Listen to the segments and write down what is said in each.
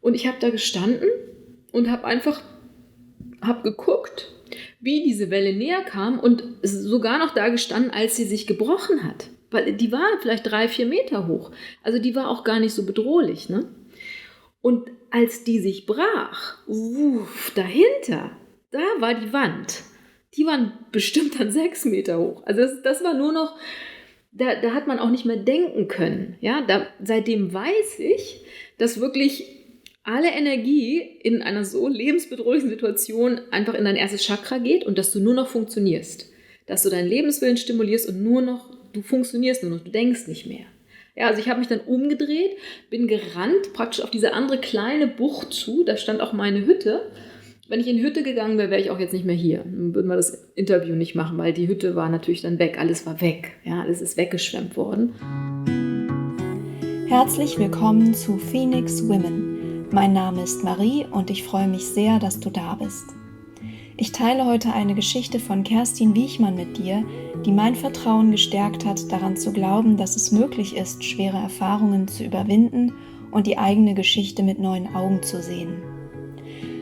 Und ich habe da gestanden und habe geguckt, wie diese Welle näher kam und sogar noch da gestanden, als sie sich gebrochen hat. Weil die war vielleicht 3-4 Meter hoch. Also die war auch gar nicht so bedrohlich, ne? Und als die sich brach, dahinter, da war die Wand. Die waren bestimmt dann 6 Meter hoch. Also das war nur noch, da hat man auch nicht mehr denken können. Ja? Seitdem weiß ich, dass wirklich alle Energie in einer so lebensbedrohlichen Situation einfach in dein erstes Chakra geht und dass du nur noch funktionierst. Dass du deinen Lebenswillen stimulierst und du funktionierst nur noch, du denkst nicht mehr. Ja, also ich habe mich dann umgedreht, bin gerannt, praktisch auf diese andere kleine Bucht zu, da stand auch meine Hütte. Wenn ich in die Hütte gegangen wäre, wäre ich auch jetzt nicht mehr hier. Dann würden wir das Interview nicht machen, weil die Hütte war natürlich dann weg, alles war weg. Ja, alles ist weggeschwemmt worden. Herzlich willkommen zu Phoenix Women. Mein Name ist Marie und ich freue mich sehr, dass du da bist. Ich teile heute eine Geschichte von Kerstin Wiechmann mit dir, die mein Vertrauen gestärkt hat, daran zu glauben, dass es möglich ist, schwere Erfahrungen zu überwinden und die eigene Geschichte mit neuen Augen zu sehen.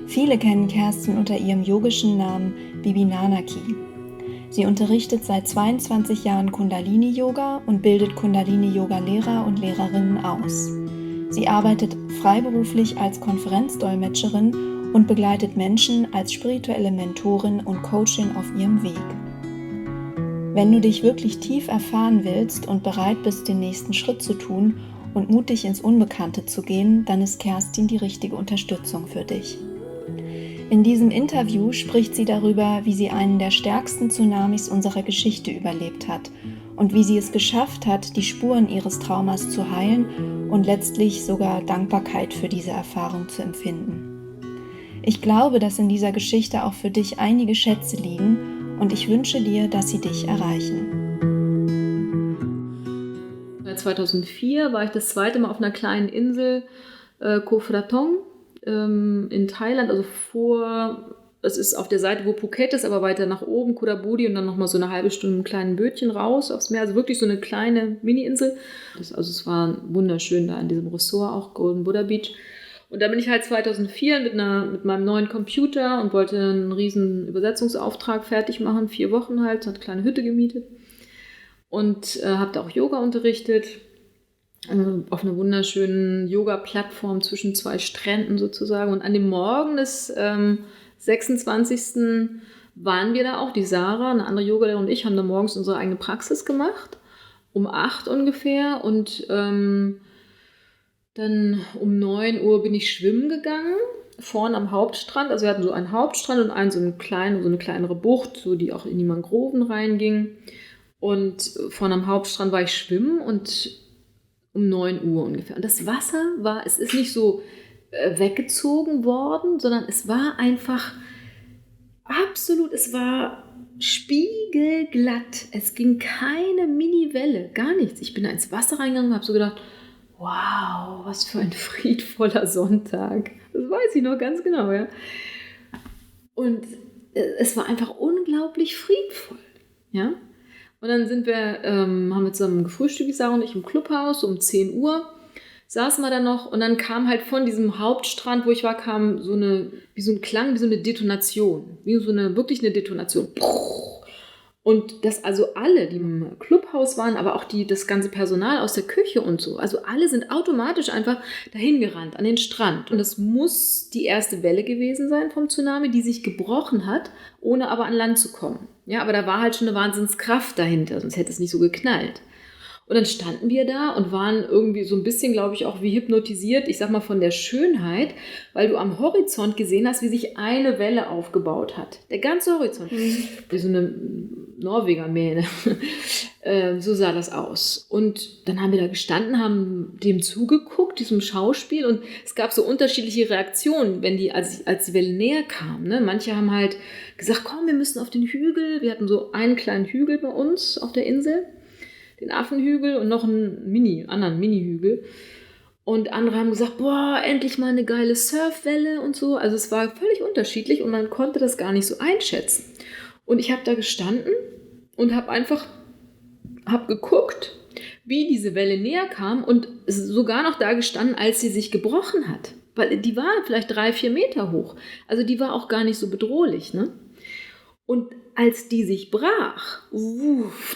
Viele kennen Kerstin unter ihrem yogischen Namen Bibi Nanaki. Sie unterrichtet seit 22 Jahren Kundalini-Yoga und bildet Kundalini-Yoga-Lehrer und Lehrerinnen aus. Sie arbeitet freiberuflich als Konferenzdolmetscherin und begleitet Menschen als spirituelle Mentorin und Coachin auf ihrem Weg. Wenn du dich wirklich tief erfahren willst und bereit bist, den nächsten Schritt zu tun und mutig ins Unbekannte zu gehen, dann ist Kerstin die richtige Unterstützung für dich. In diesem Interview spricht sie darüber, wie sie einen der stärksten Tsunamis unserer Geschichte überlebt hat und wie sie es geschafft hat, die Spuren ihres Traumas zu heilen und letztlich sogar Dankbarkeit für diese Erfahrung zu empfinden. Ich glaube, dass in dieser Geschichte auch für dich einige Schätze liegen und ich wünsche dir, dass sie dich erreichen. 2004 war ich das zweite Mal auf einer kleinen Insel, Koh Phraya, in Thailand, also es ist auf der Seite, wo Phuket ist, aber weiter nach oben, Koh Budi und dann nochmal so eine halbe Stunde im kleinen Bötchen raus aufs Meer, also wirklich so eine kleine Mini-Insel. Also es war wunderschön da in diesem Ressort, auch Golden Buddha Beach. Und da bin ich halt 2004 mit meinem neuen Computer und wollte einen riesen Übersetzungsauftrag fertig machen, 4 Wochen halt, eine kleine Hütte gemietet und habe da auch Yoga unterrichtet, auf einer wunderschönen Yoga-Plattform zwischen 2 Stränden sozusagen. Und an dem Morgen des 26. waren wir da auch, die Sarah, eine andere Yogalehrerin und ich, haben da morgens unsere eigene Praxis gemacht, um 8 ungefähr und dann um 9 Uhr bin ich schwimmen gegangen, vorne am Hauptstrand. Also wir hatten so einen Hauptstrand und so eine kleinere Bucht, so die auch in die Mangroven reinging. Und vorne am Hauptstrand war ich schwimmen und um 9 Uhr ungefähr. Und das Wasser es ist nicht so weggezogen worden, sondern es war einfach absolut, es war spiegelglatt. Es ging keine Mini-Welle, gar nichts. Ich bin da ins Wasser reingegangen und habe so gedacht, wow, was für ein friedvoller Sonntag. Das weiß ich noch ganz genau, ja. Und es war einfach unglaublich friedvoll, ja. Und dann haben wir zusammen gefrühstückt, Sarah und ich, im Clubhaus um 10 Uhr. Saßen wir da noch und dann kam halt von diesem Hauptstrand, wo ich war, kam wie so ein Klang, wie so eine Detonation. Wirklich eine Detonation. Und dass also alle, die im Clubhaus waren, aber auch das ganze Personal aus der Küche und so, also alle sind automatisch einfach dahin gerannt, an den Strand. Und das muss die erste Welle gewesen sein vom Tsunami, die sich gebrochen hat, ohne aber an Land zu kommen. Ja, aber da war halt schon eine Wahnsinnskraft dahinter, sonst hätte es nicht so geknallt. Und dann standen wir da und waren irgendwie so ein bisschen, glaube ich, auch wie hypnotisiert, ich sag mal von der Schönheit, weil du am Horizont gesehen hast, wie sich eine Welle aufgebaut hat. Der ganze Horizont. Wie so eine Norwegermähne. So sah das aus. Und dann haben wir da gestanden, haben dem zugeguckt, diesem Schauspiel. Und es gab so unterschiedliche Reaktionen, als die Welle näher kam. Ne? Manche haben halt gesagt, komm, wir müssen auf den Hügel. Wir hatten so einen kleinen Hügel bei uns auf der Insel. Den Affenhügel und noch einen anderen Mini-Hügel. Und andere haben gesagt, boah, endlich mal eine geile Surfwelle und so. Also es war völlig unterschiedlich und man konnte das gar nicht so einschätzen. Und ich habe da gestanden und habe geguckt, wie diese Welle näher kam und sogar noch da gestanden, als sie sich gebrochen hat. weil die war vielleicht 3-4 Meter hoch. Also die war auch gar nicht so bedrohlich, ne? Und als die sich brach,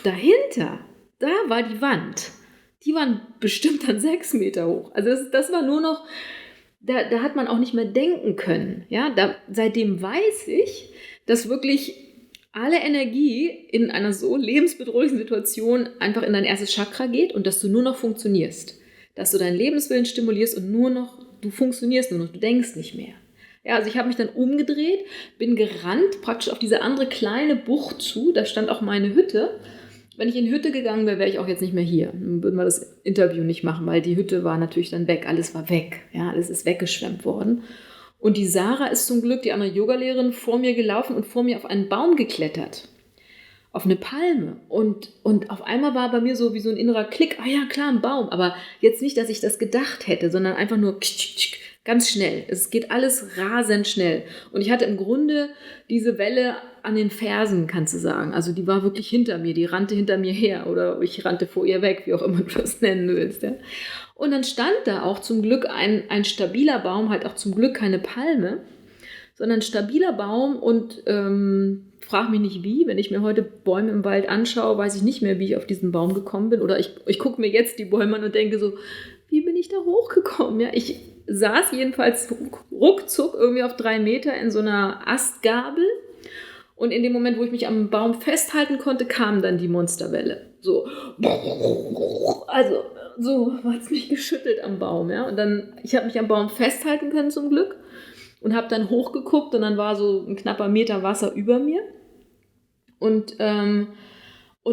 dahinter, da war die Wand. Die waren bestimmt dann 6 Meter hoch. Also das war nur noch, da hat man auch nicht mehr denken können. Ja? Seitdem weiß ich, dass wirklich alle Energie in einer so lebensbedrohlichen Situation einfach in dein erstes Chakra geht und dass du nur noch funktionierst. Dass du deinen Lebenswillen stimulierst und du funktionierst nur noch, du denkst nicht mehr. Ja, also ich habe mich dann umgedreht, bin gerannt praktisch auf diese andere kleine Bucht zu, da stand auch meine Hütte. Wenn ich in die Hütte gegangen wäre, wäre ich auch jetzt nicht mehr hier. Dann würden wir das Interview nicht machen, weil die Hütte war natürlich dann weg. Alles war weg. Ja, alles ist weggeschwemmt worden. Und die Sarah ist zum Glück, die andere Yogalehrerin, vor mir gelaufen und vor mir auf einen Baum geklettert. Auf eine Palme. Und auf einmal war bei mir so wie so ein innerer Klick. Ah ja, klar, ein Baum. Aber jetzt nicht, dass ich das gedacht hätte, sondern einfach nur ganz schnell. Es geht alles rasend schnell. Und ich hatte im Grunde diese Welle an den Fersen, kannst du sagen. Also die war wirklich hinter mir, die rannte hinter mir her oder ich rannte vor ihr weg, wie auch immer du das nennen willst. Ja. Und dann stand da auch zum Glück ein stabiler Baum, halt auch zum Glück keine Palme, sondern ein stabiler Baum und frag mich nicht wie, wenn ich mir heute Bäume im Wald anschaue, weiß ich nicht mehr, wie ich auf diesen Baum gekommen bin. Oder ich gucke mir jetzt die Bäume an und denke so, wie bin ich da hochgekommen? Ja, ich saß jedenfalls ruckzuck irgendwie auf 3 Meter in so einer Astgabel. Und in dem Moment, wo ich mich am Baum festhalten konnte, kam dann die Monsterwelle. So, also so hat es mich geschüttelt am Baum. Ja? Und dann, ich habe mich am Baum festhalten können zum Glück und habe dann hochgeguckt und dann war so ein knapper Meter Wasser über mir. Und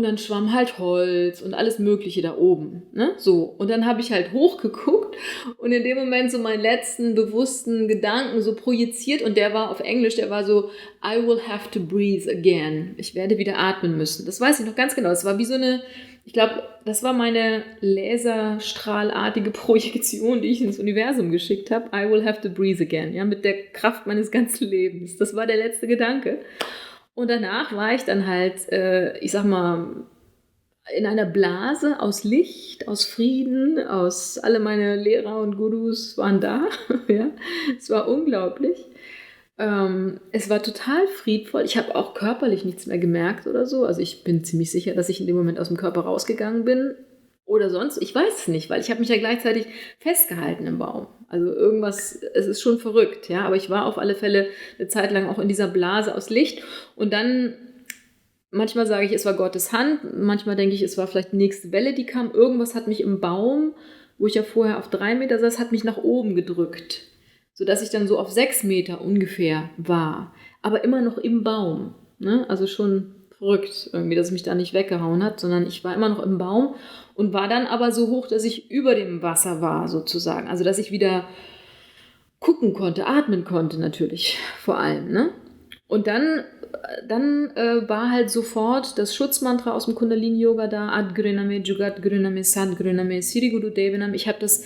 dann schwamm halt Holz und alles Mögliche da oben. Ne? So. Und dann habe ich halt hochgeguckt und in dem Moment so meinen letzten bewussten Gedanken so projiziert und der war auf Englisch, der war so, I will have to breathe again. Ich werde wieder atmen müssen. Das weiß ich noch ganz genau. Das war wie so eine, ich glaube, das war meine laserstrahlartige Projektion, die ich ins Universum geschickt habe. I will have to breathe again. Ja, mit der Kraft meines ganzen Lebens. Das war der letzte Gedanke. Und danach war ich dann halt, ich sag mal, in einer Blase aus Licht, aus Frieden, alle meine Lehrer und Gurus waren da. Ja. Es war unglaublich. Es war total friedvoll. Ich habe auch körperlich nichts mehr gemerkt oder so. Also ich bin ziemlich sicher, dass ich in dem Moment aus dem Körper rausgegangen bin. Oder sonst, ich weiß es nicht, weil ich habe mich ja gleichzeitig festgehalten im Baum. Also irgendwas, es ist schon verrückt, ja. Aber ich war auf alle Fälle eine Zeit lang auch in dieser Blase aus Licht. Und dann, manchmal sage ich, es war Gottes Hand. Manchmal denke ich, es war vielleicht die nächste Welle, die kam. Irgendwas hat mich im Baum, wo ich ja vorher auf 3 Meter saß, hat mich nach oben gedrückt. Sodass ich dann so auf 6 Meter ungefähr war. Aber immer noch im Baum. Ne? Also schon verrückt irgendwie, dass es mich da nicht weggehauen hat, sondern ich war immer noch im Baum und war dann aber so hoch, dass ich über dem Wasser war sozusagen. Also dass ich wieder gucken konnte, atmen konnte natürlich vor allem. Ne? Und dann war halt sofort das Schutzmantra aus dem Kundalini-Yoga da, Ad Griname, Jugat Griname, Sad Griname, Siri Guru Devanam. Ich habe das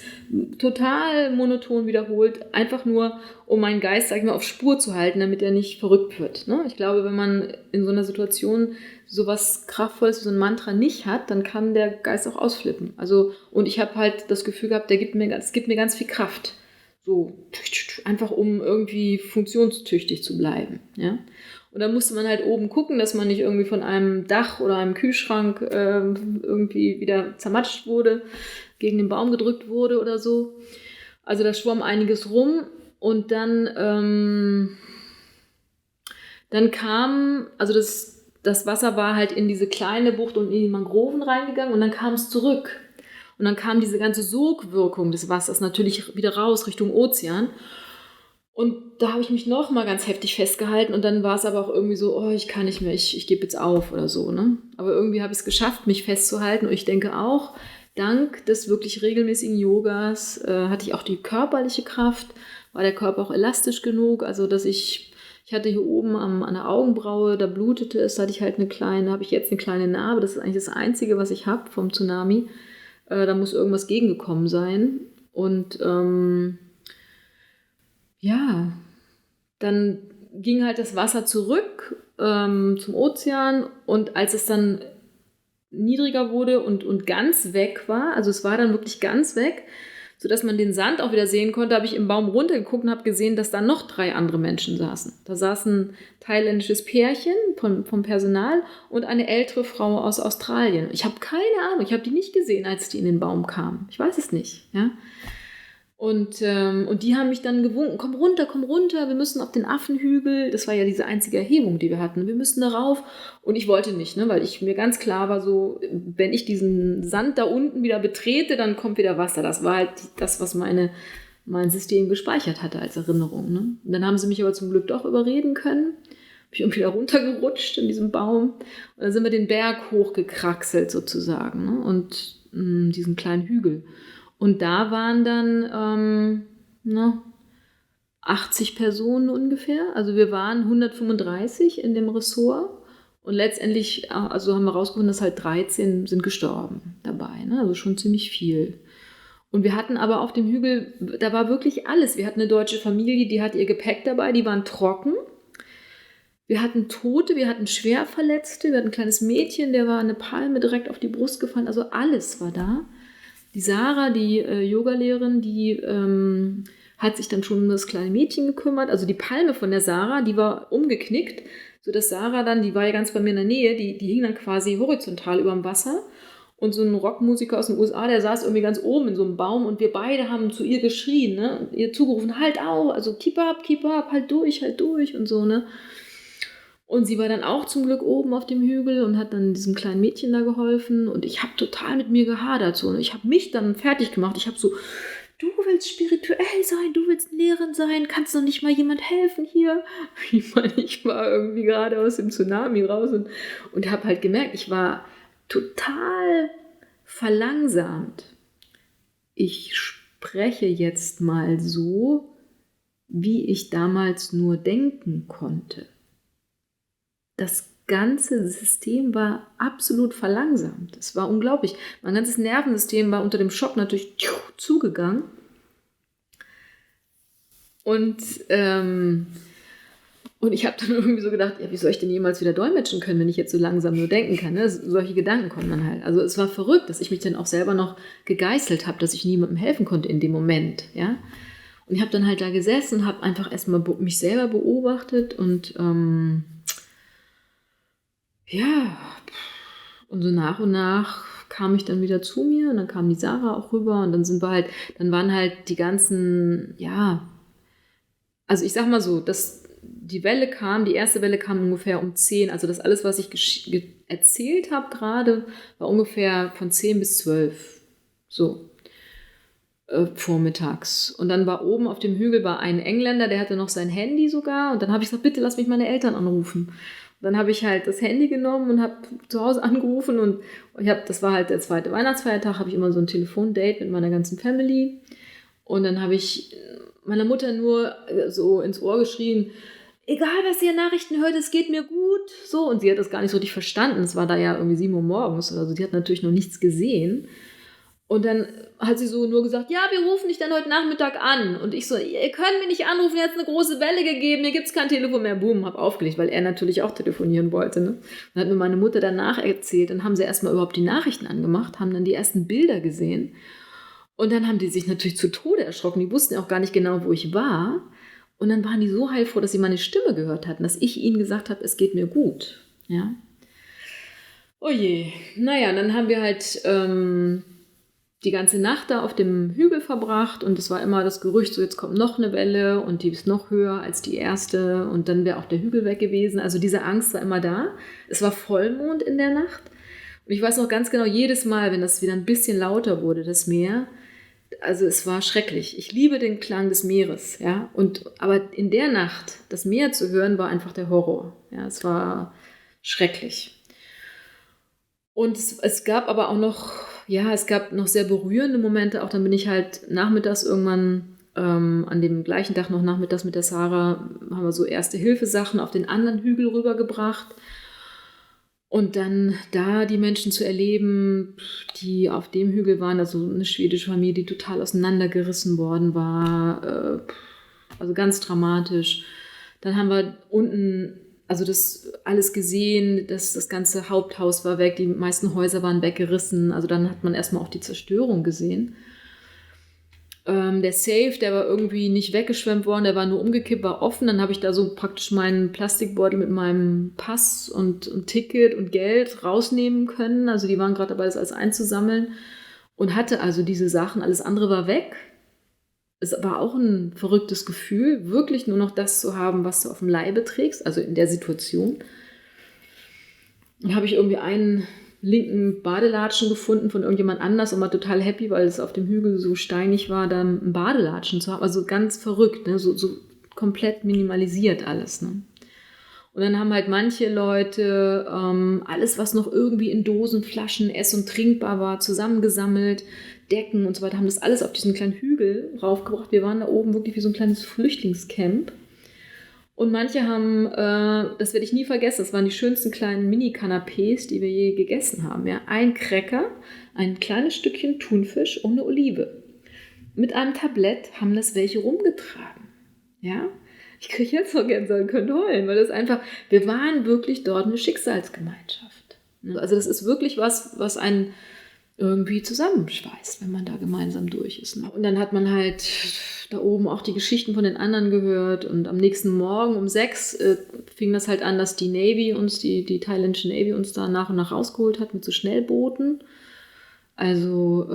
total monoton wiederholt, einfach nur, um meinen Geist, sag ich mal, auf Spur zu halten, damit er nicht verrückt wird. Ne? Ich glaube, wenn man in so einer Situation sowas Kraftvolles wie so ein Mantra nicht hat, dann kann der Geist auch ausflippen. Also, und ich habe halt das Gefühl gehabt, es gibt mir ganz viel Kraft. So, einfach um irgendwie funktionstüchtig zu bleiben. Ja? Und dann musste man halt oben gucken, dass man nicht irgendwie von einem Dach oder einem Kühlschrank irgendwie wieder zermatscht wurde, gegen den Baum gedrückt wurde oder so. Also da schwamm einiges rum und dann kam, also das Wasser war halt in diese kleine Bucht und in die Mangroven reingegangen und dann kam es zurück. Und dann kam diese ganze Sogwirkung des Wassers natürlich wieder raus Richtung Ozean. Und da habe ich mich noch mal ganz heftig festgehalten und dann war es aber auch irgendwie so, oh, ich kann nicht mehr, ich gebe jetzt auf oder so. Ne? Aber irgendwie habe ich es geschafft, mich festzuhalten und ich denke auch, dank des wirklich regelmäßigen Yogas hatte ich auch die körperliche Kraft, war der Körper auch elastisch genug, also dass ich hatte hier oben an der Augenbraue, da blutete es, habe ich jetzt eine kleine Narbe, das ist eigentlich das Einzige, was ich habe vom Tsunami. Da muss irgendwas gegengekommen sein. Und dann ging halt das Wasser zurück zum Ozean. Und als es dann niedriger wurde und ganz weg war, also es war dann wirklich ganz weg, sodass man den Sand auch wieder sehen konnte, habe ich im Baum runtergeguckt und habe gesehen, dass da noch 3 andere Menschen saßen. Da saß ein thailändisches Pärchen vom Personal und eine ältere Frau aus Australien. Ich habe keine Ahnung, ich habe die nicht gesehen, als die in den Baum kamen. Ich weiß es nicht, ja. Und die haben mich dann gewunken, komm runter, wir müssen auf den Affenhügel. Das war ja diese einzige Erhebung, die wir hatten. Wir müssen da rauf. Und ich wollte nicht, ne, weil mir ganz klar war, so, wenn ich diesen Sand da unten wieder betrete, dann kommt wieder Wasser. Das war halt das, was mein System gespeichert hatte als Erinnerung. Ne? Und dann haben sie mich aber zum Glück doch überreden können. Bin ich irgendwie wieder runtergerutscht in diesem Baum. Und dann sind wir den Berg hochgekraxelt sozusagen, ne? Und diesen kleinen Hügel. Und da waren dann 80 Personen ungefähr. Also wir waren 135 in dem Ressort. Und letztendlich also haben wir rausgefunden, dass halt 13 sind gestorben dabei. Ne? Also schon ziemlich viel. Und wir hatten aber auf dem Hügel, da war wirklich alles. Wir hatten eine deutsche Familie, die hat ihr Gepäck dabei, die waren trocken. Wir hatten Tote, wir hatten Schwerverletzte, wir hatten ein kleines Mädchen, der war eine Palme direkt auf die Brust gefallen. Also alles war da. Die Sarah, die Yogalehrerin, die hat sich dann schon um das kleine Mädchen gekümmert. Also die Palme von der Sarah, die war umgeknickt, sodass Sarah dann, die war ja ganz bei mir in der Nähe, die hing dann quasi horizontal über dem Wasser. Und so ein Rockmusiker aus den USA, der saß irgendwie ganz oben in so einem Baum und wir beide haben zu ihr geschrien, ne? Ihr zugerufen, halt auf, also keep up, halt durch und so, ne? Und sie war dann auch zum Glück oben auf dem Hügel und hat dann diesem kleinen Mädchen da geholfen. Und ich habe total mit mir gehadert. So. Und ich habe mich dann fertig gemacht. Ich habe so, du willst spirituell sein, du willst Lehrerin sein, kannst doch nicht mal jemand helfen hier? Ich meine, ich war irgendwie gerade aus dem Tsunami raus und habe halt gemerkt, ich war total verlangsamt. Ich spreche jetzt mal so, wie ich damals nur denken konnte. Das ganze System war absolut verlangsamt. Es war unglaublich. Mein ganzes Nervensystem war unter dem Schock natürlich zugegangen. Und ich habe dann irgendwie so gedacht, ja, wie soll ich denn jemals wieder dolmetschen können, wenn ich jetzt so langsam nur denken kann? Ne? Solche Gedanken kommen dann halt. Also es war verrückt, dass ich mich dann auch selber noch gegeißelt habe, dass ich niemandem helfen konnte in dem Moment. Ja? Und ich habe dann halt da gesessen und habe einfach erstmal mich selber beobachtet und und so nach und nach kam ich dann wieder zu mir und dann kam die Sarah auch rüber und dann waren halt die ganzen, also ich sag mal so, die erste Welle kam ungefähr um 10, also das alles, was ich erzählt habe gerade, war ungefähr von 10 bis 12, so, vormittags. Und dann war oben auf dem Hügel ein Engländer, der hatte noch sein Handy sogar und dann habe ich gesagt, bitte lass mich meine Eltern anrufen. Dann habe ich halt das Handy genommen und habe zu Hause angerufen und das war halt der 2. Weihnachtsfeiertag, habe ich immer so ein Telefondate mit meiner ganzen Family und dann habe ich meiner Mutter nur so ins Ohr geschrien, egal was ihr Nachrichten hört, es geht mir gut, so, und sie hat das gar nicht so richtig verstanden, es war da ja irgendwie 7 Uhr morgens oder so, sie hat natürlich noch nichts gesehen und dann hat sie so nur gesagt, ja, wir rufen dich dann heute Nachmittag an. Und ich so, ihr könnt mich nicht anrufen, ihr habt eine große Welle gegeben, hier gibt es kein Telefon mehr. Boom, hab aufgelegt, weil er natürlich auch telefonieren wollte. Ne? Dann hat mir meine Mutter danach erzählt, dann haben sie erstmal überhaupt die Nachrichten angemacht, haben dann die ersten Bilder gesehen. Und dann haben die sich natürlich zu Tode erschrocken. Die wussten auch gar nicht genau, wo ich war. Und dann waren die so heilfroh, dass sie meine Stimme gehört hatten, dass ich ihnen gesagt habe, es geht mir gut. Ja. Oh je. Naja, dann haben wir halt die ganze Nacht da auf dem Hügel verbracht und es war immer das Gerücht, so jetzt kommt noch eine Welle und die ist noch höher als die erste und dann wäre auch der Hügel weg gewesen. Also diese Angst war immer da. Es war Vollmond in der Nacht und ich weiß noch ganz genau, jedes Mal, wenn das wieder ein bisschen lauter wurde, das Meer, also es war schrecklich. Ich liebe den Klang des Meeres, ja, aber in der Nacht das Meer zu hören, war einfach der Horror. Ja, es war schrecklich. Und es gab aber auch noch sehr berührende Momente. Auch dann bin ich halt nachmittags irgendwann, an dem gleichen Tag noch nachmittags mit der Sarah, haben wir so Erste-Hilfe-Sachen auf den anderen Hügel rübergebracht. Und dann da die Menschen zu erleben, die auf dem Hügel waren, also eine schwedische Familie, die total auseinandergerissen worden war, also ganz dramatisch. Dann haben wir unten das alles gesehen, das ganze Haupthaus war weg, die meisten Häuser waren weggerissen, also dann hat man erstmal auch die Zerstörung gesehen. Der Safe, der war irgendwie nicht weggeschwemmt worden, der war nur umgekippt, war offen. Dann habe ich da so praktisch meinen Plastikbeutel mit meinem Pass und Ticket und Geld rausnehmen können. Also die waren gerade dabei, das alles einzusammeln und hatte also diese Sachen. Alles andere war weg. Es war auch ein verrücktes Gefühl, wirklich nur noch das zu haben, was du auf dem Leibe trägst, also in der Situation. Dann habe ich irgendwie einen linken Badelatschen gefunden von irgendjemand anders und war total happy, weil es auf dem Hügel so steinig war, dann ein Badelatschen zu haben. Also ganz verrückt, ne? So komplett minimalisiert alles. Ne? Und dann haben halt manche Leute alles, was noch irgendwie in Dosen, Flaschen, ess- und trinkbar war, zusammengesammelt, Decken und so weiter, haben das alles auf diesen kleinen Hügel raufgebracht. Wir waren da oben wirklich wie so ein kleines Flüchtlingscamp. Und manche haben, das werde ich nie vergessen, das waren die schönsten kleinen Mini-Canapés, die wir je gegessen haben. Ja? Ein Cracker, ein kleines Stückchen Thunfisch und eine Olive. Mit einem Tablett haben das welche rumgetragen. Ja? Ich kriege jetzt noch Gänsehaut und könnte heulen, weil das einfach, wir waren wirklich dort eine Schicksalsgemeinschaft. Also das ist wirklich was einen irgendwie zusammenschweißt, wenn man da gemeinsam durch ist. Ne? Und dann hat man halt da oben auch die Geschichten von den anderen gehört und am nächsten Morgen um 6 fing das halt an, dass die Navy uns, die thailändische Navy uns da nach und nach rausgeholt hat mit so Schnellbooten. Also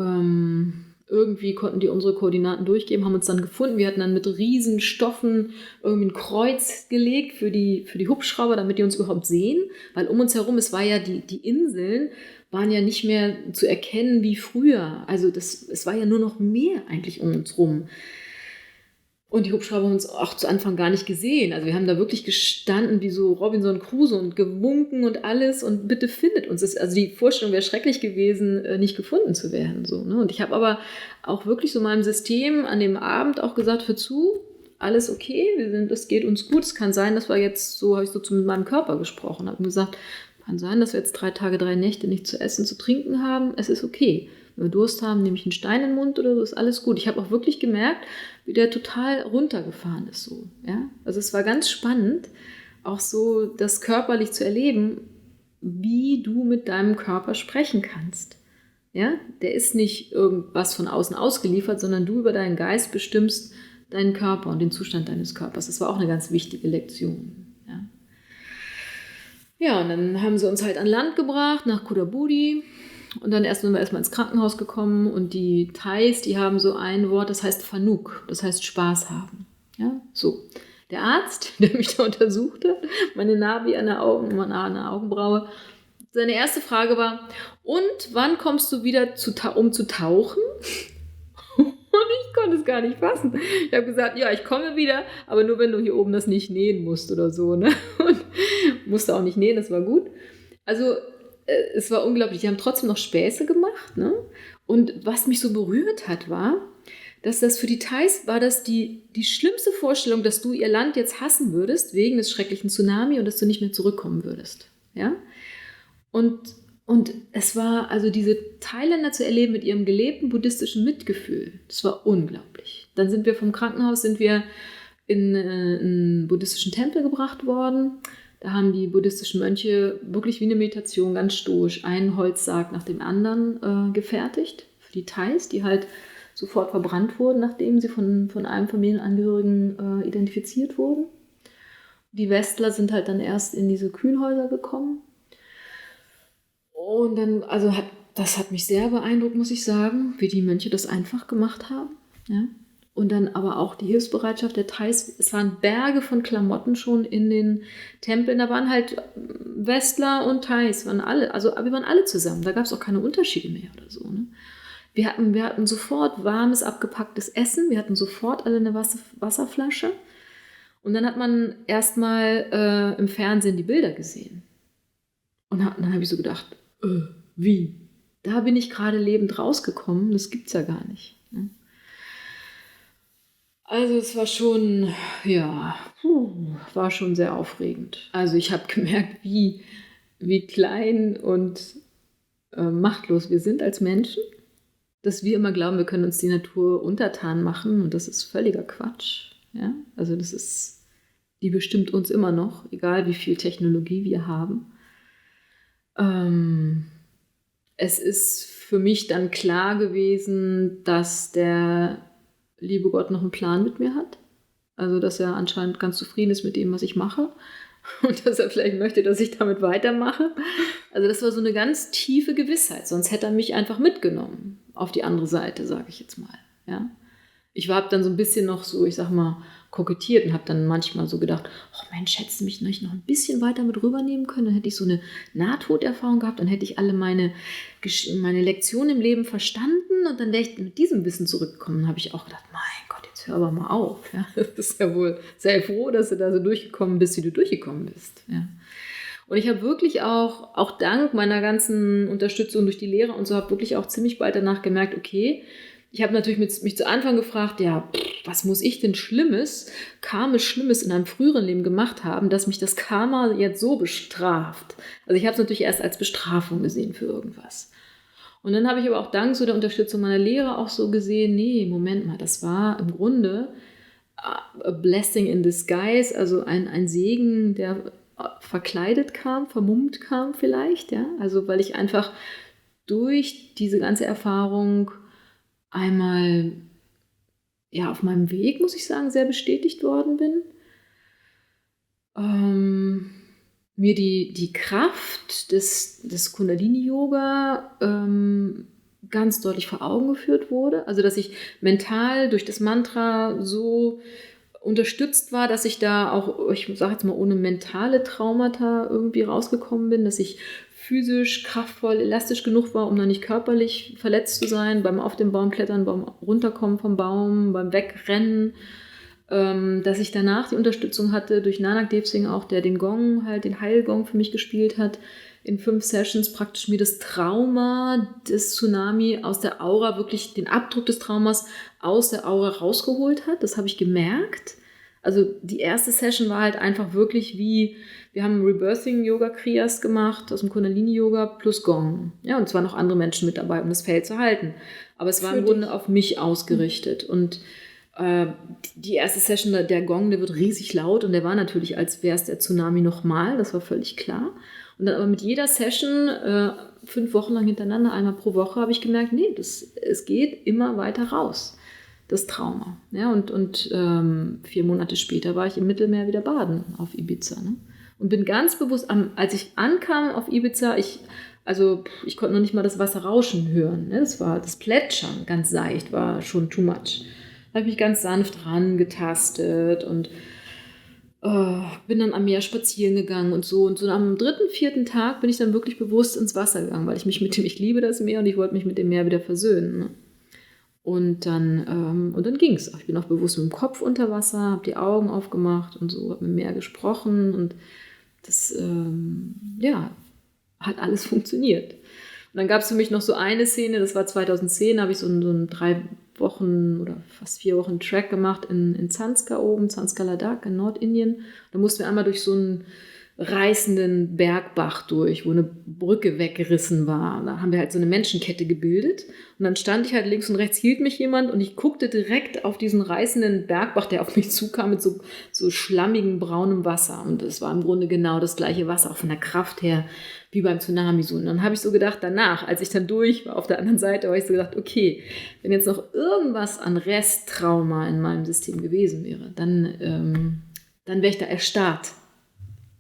irgendwie konnten die unsere Koordinaten durchgeben, haben uns dann gefunden. Wir hatten dann mit riesen Stoffen irgendwie ein Kreuz gelegt für die Hubschrauber, damit die uns überhaupt sehen, weil um uns herum, es war ja die Inseln, waren ja nicht mehr zu erkennen wie früher. Also es war ja nur noch Meer eigentlich um uns rum. Und die Hubschrauber haben uns auch zu Anfang gar nicht gesehen. Also wir haben da wirklich gestanden wie so Robinson Crusoe und gewunken und alles und bitte findet uns. Also die Vorstellung wäre schrecklich gewesen, nicht gefunden zu werden. So, ne? Und ich habe aber auch wirklich so meinem System an dem Abend auch gesagt, hör zu, alles okay, das geht uns gut. Es kann sein, dass wir jetzt, so habe ich so mit meinem Körper gesprochen, habe gesagt, kann sein, dass wir jetzt 3 Tage, 3 Nächte nichts zu essen, zu trinken haben. Es ist okay. Wenn wir Durst haben, nehme ich einen Stein in den Mund oder so, ist alles gut. Ich habe auch wirklich gemerkt, wie der total runtergefahren ist. So, ja? Also es war ganz spannend, auch so das körperlich zu erleben, wie du mit deinem Körper sprechen kannst. Ja? Der ist nicht irgendwas von außen ausgeliefert, sondern du über deinen Geist bestimmst deinen Körper und den Zustand deines Körpers. Das war auch eine ganz wichtige Lektion. Ja, und dann haben sie uns halt an Land gebracht, nach Kudabudi. Und dann sind wir erstmal ins Krankenhaus gekommen. Und die Thais, die haben so ein Wort, das heißt Fanuk, das heißt Spaß haben. Ja, so. Der Arzt, der mich da untersuchte, meine Navi an der Augenbraue, seine erste Frage war, und wann kommst du wieder, um zu tauchen? Und ich konnte es gar nicht fassen. Ich habe gesagt, ja, ich komme wieder, aber nur, wenn du hier oben das nicht nähen musst oder so. Ne? Und musste auch nicht nähen, das war gut. Also es war unglaublich. Die haben trotzdem noch Späße gemacht. Ne? Und was mich so berührt hat, war, dass das für die Thais war das die schlimmste Vorstellung, dass du ihr Land jetzt hassen würdest, wegen des schrecklichen Tsunami und dass du nicht mehr zurückkommen würdest. Ja? Und es war, also diese Thailänder zu erleben mit ihrem gelebten buddhistischen Mitgefühl, das war unglaublich. Dann sind wir vom Krankenhaus, in einen buddhistischen Tempel gebracht worden. Da haben die buddhistischen Mönche wirklich wie eine Meditation ganz stoisch einen Holzsarg nach dem anderen gefertigt für die Thais, die halt sofort verbrannt wurden, nachdem sie von einem Familienangehörigen identifiziert wurden. Die Westler sind halt dann erst in diese Kühlhäuser gekommen. Und dann, also das hat mich sehr beeindruckt, muss ich sagen, wie die Mönche das einfach gemacht haben. Ja? Und dann aber auch die Hilfsbereitschaft der Thais. Es waren Berge von Klamotten schon in den Tempeln. Da waren halt Westler und Thais, wir waren alle zusammen. Da gab es auch keine Unterschiede mehr oder so. Ne? Wir hatten sofort warmes, abgepacktes Essen. Wir hatten sofort alle eine Wasserflasche. Und dann hat man erstmal im Fernsehen die Bilder gesehen. Und dann habe ich so gedacht, wie? Da bin ich gerade lebend rausgekommen, das gibt's ja gar nicht. Ne? Also es war schon, war schon sehr aufregend. Also ich habe gemerkt, wie klein und machtlos wir sind als Menschen. Dass wir immer glauben, wir können uns die Natur untertan machen und das ist völliger Quatsch. Ja? Also die bestimmt uns immer noch, egal wie viel Technologie wir haben. Es ist für mich dann klar gewesen, dass der liebe Gott noch einen Plan mit mir hat. Also, dass er anscheinend ganz zufrieden ist mit dem, was ich mache. Und dass er vielleicht möchte, dass ich damit weitermache. Also das war so eine ganz tiefe Gewissheit. Sonst hätte er mich einfach mitgenommen auf die andere Seite, sage ich jetzt mal. Ja? Ich habe dann so ein bisschen noch so, ich sag mal, kokettiert und habe dann manchmal so gedacht, oh Mensch, hättest du mich nicht noch ein bisschen weiter mit rübernehmen können? Dann hätte ich so eine Nahtoderfahrung gehabt, dann hätte ich alle meine Lektionen im Leben verstanden und dann wäre ich mit diesem Wissen zurückgekommen. Dann habe ich auch gedacht, mein Gott, jetzt hör aber mal auf. Ja? Das ist ja wohl sehr froh, dass du da so durchgekommen bist, wie du durchgekommen bist. Ja? Und ich habe wirklich auch dank meiner ganzen Unterstützung durch die Lehrer und so, habe wirklich auch ziemlich bald danach gemerkt, okay, ich habe natürlich mich zu Anfang gefragt, ja, was muss ich denn karmisch Schlimmes in einem früheren Leben gemacht haben, dass mich das Karma jetzt so bestraft. Also ich habe es natürlich erst als Bestrafung gesehen für irgendwas. Und dann habe ich aber auch dank so der Unterstützung meiner Lehrer auch so gesehen, nee, Moment mal, das war im Grunde a blessing in disguise, also ein Segen, der verkleidet kam, vermummt kam vielleicht, ja, also weil ich einfach durch diese ganze Erfahrung einmal ja auf meinem Weg, muss ich sagen, sehr bestätigt worden bin. Mir die Kraft des Kundalini-Yoga ganz deutlich vor Augen geführt wurde. Also, dass ich mental durch das Mantra so unterstützt war, dass ich da auch, ich sage jetzt mal, ohne mentale Traumata irgendwie rausgekommen bin, dass ich physisch, kraftvoll, elastisch genug war, um dann nicht körperlich verletzt zu sein, beim auf den Baum klettern, beim Runterkommen vom Baum, beim Wegrennen, dass ich danach die Unterstützung hatte durch Nanak Dev Singh auch, der den Gong, halt den Heilgong für mich gespielt hat, in 5 Sessions praktisch mir das Trauma des Tsunami aus der Aura, wirklich den Abdruck des Traumas aus der Aura rausgeholt hat. Das habe ich gemerkt. Also die erste Session war halt einfach wirklich wie, wir haben Rebirthing-Yoga-Kriyas gemacht aus dem Kundalini-Yoga plus Gong. Ja, und es waren noch andere Menschen mit dabei, um das Feld zu halten. Aber es war im Grunde auf mich ausgerichtet. Und die erste Session, der Gong, der wird riesig laut und der war natürlich, als wäre es der Tsunami nochmal, das war völlig klar. Und dann aber mit jeder Session, 5 Wochen lang hintereinander, einmal pro Woche, habe ich gemerkt, nee, es geht immer weiter raus, das Trauma. Ja, und 4 Monate später war ich im Mittelmeer wieder baden auf Ibiza. Ne? Und bin ganz bewusst, als ich ankam auf Ibiza, ich konnte noch nicht mal das Wasser rauschen hören. Ne? Das Plätschern ganz seicht, war schon too much. Da habe ich mich ganz sanft rangetastet und bin dann am Meer spazieren gegangen und so. Und so am 3., 4. Tag bin ich dann wirklich bewusst ins Wasser gegangen, weil ich liebe das Meer und ich wollte mich mit dem Meer wieder versöhnen. Ne? Und dann ging es. Ich bin auch bewusst mit dem Kopf unter Wasser, habe die Augen aufgemacht und so, habe mit dem Meer gesprochen und das hat alles funktioniert. Und dann gab es für mich noch so eine Szene, das war 2010, da habe ich so einen 3 Wochen oder fast 4 Wochen Track gemacht in Zanskar oben, Zanskar Ladakh in Nordindien. Da mussten wir einmal durch so einen reißenden Bergbach durch, wo eine Brücke weggerissen war. Und da haben wir halt so eine Menschenkette gebildet. Und dann stand ich halt links und rechts, hielt mich jemand und ich guckte direkt auf diesen reißenden Bergbach, der auf mich zukam mit so schlammigem, braunem Wasser. Und das war im Grunde genau das gleiche Wasser, auch von der Kraft her, wie beim Tsunami. So. Und dann habe ich so gedacht, danach, als ich dann durch war auf der anderen Seite, habe ich so gedacht, okay, wenn jetzt noch irgendwas an Resttrauma in meinem System gewesen wäre, dann wäre ich da erstarrt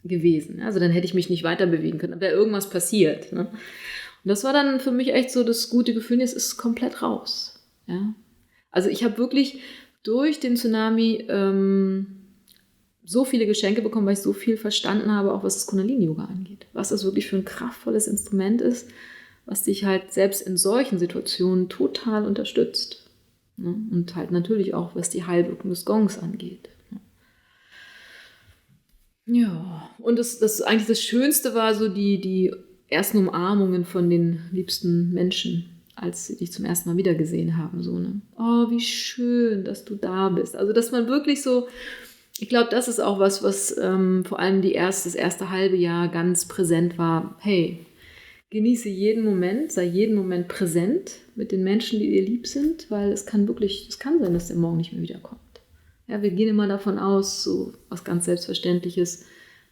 gewesen. Also dann hätte ich mich nicht weiter bewegen können. Dann wäre irgendwas passiert. Ne? Und das war dann für mich echt so das gute Gefühl, jetzt ist es komplett raus. Ja? Also ich habe wirklich durch den Tsunami so viele Geschenke bekommen, weil ich so viel verstanden habe, auch was das Kundalini-Yoga angeht. Was das wirklich für ein kraftvolles Instrument ist, was dich halt selbst in solchen Situationen total unterstützt. Ne? Und halt natürlich auch, was die Heilwirkung des Gongs angeht. Ja, und eigentlich das Schönste war so die ersten Umarmungen von den liebsten Menschen, als sie dich zum ersten Mal wiedergesehen haben. So, ne? Oh, wie schön, dass du da bist. Also, dass man wirklich so, ich glaube, das ist auch was vor allem das erste halbe Jahr ganz präsent war. Hey, genieße jeden Moment, sei jeden Moment präsent mit den Menschen, die dir lieb sind, weil es kann sein, dass der morgen nicht mehr wiederkommt. Ja, wir gehen immer davon aus, so was ganz Selbstverständliches,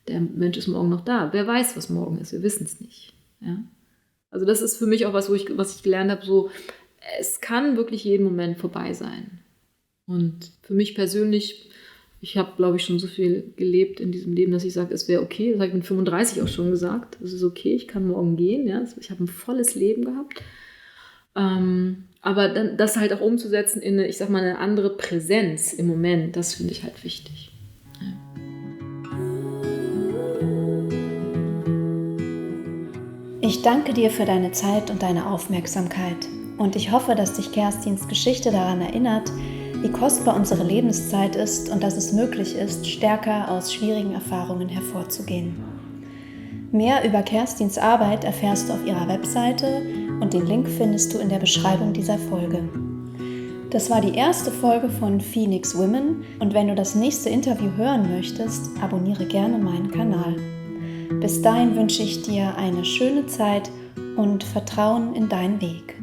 der Mensch ist morgen noch da. Wer weiß, was morgen ist, wir wissen es nicht. Ja? Also das ist für mich auch was ich gelernt habe, so, es kann wirklich jeden Moment vorbei sein. Und für mich persönlich, ich habe, glaube ich, schon so viel gelebt in diesem Leben, dass ich sage, es wäre okay. Das habe ich mit 35 auch schon gesagt. Es ist okay, ich kann morgen gehen. Ja? Ich habe ein volles Leben gehabt. Aber dann das halt auch umzusetzen in eine, ich sag mal, eine andere Präsenz im Moment, das finde ich halt wichtig. Ja. Ich danke dir für deine Zeit und deine Aufmerksamkeit. Und ich hoffe, dass dich Kerstins Geschichte daran erinnert, wie kostbar unsere Lebenszeit ist und dass es möglich ist, stärker aus schwierigen Erfahrungen hervorzugehen. Mehr über Kerstins Arbeit erfährst du auf ihrer Webseite und den Link findest du in der Beschreibung dieser Folge. Das war die erste Folge von Phoenix Women und wenn du das nächste Interview hören möchtest, abonniere gerne meinen Kanal. Bis dahin wünsche ich dir eine schöne Zeit und Vertrauen in deinen Weg.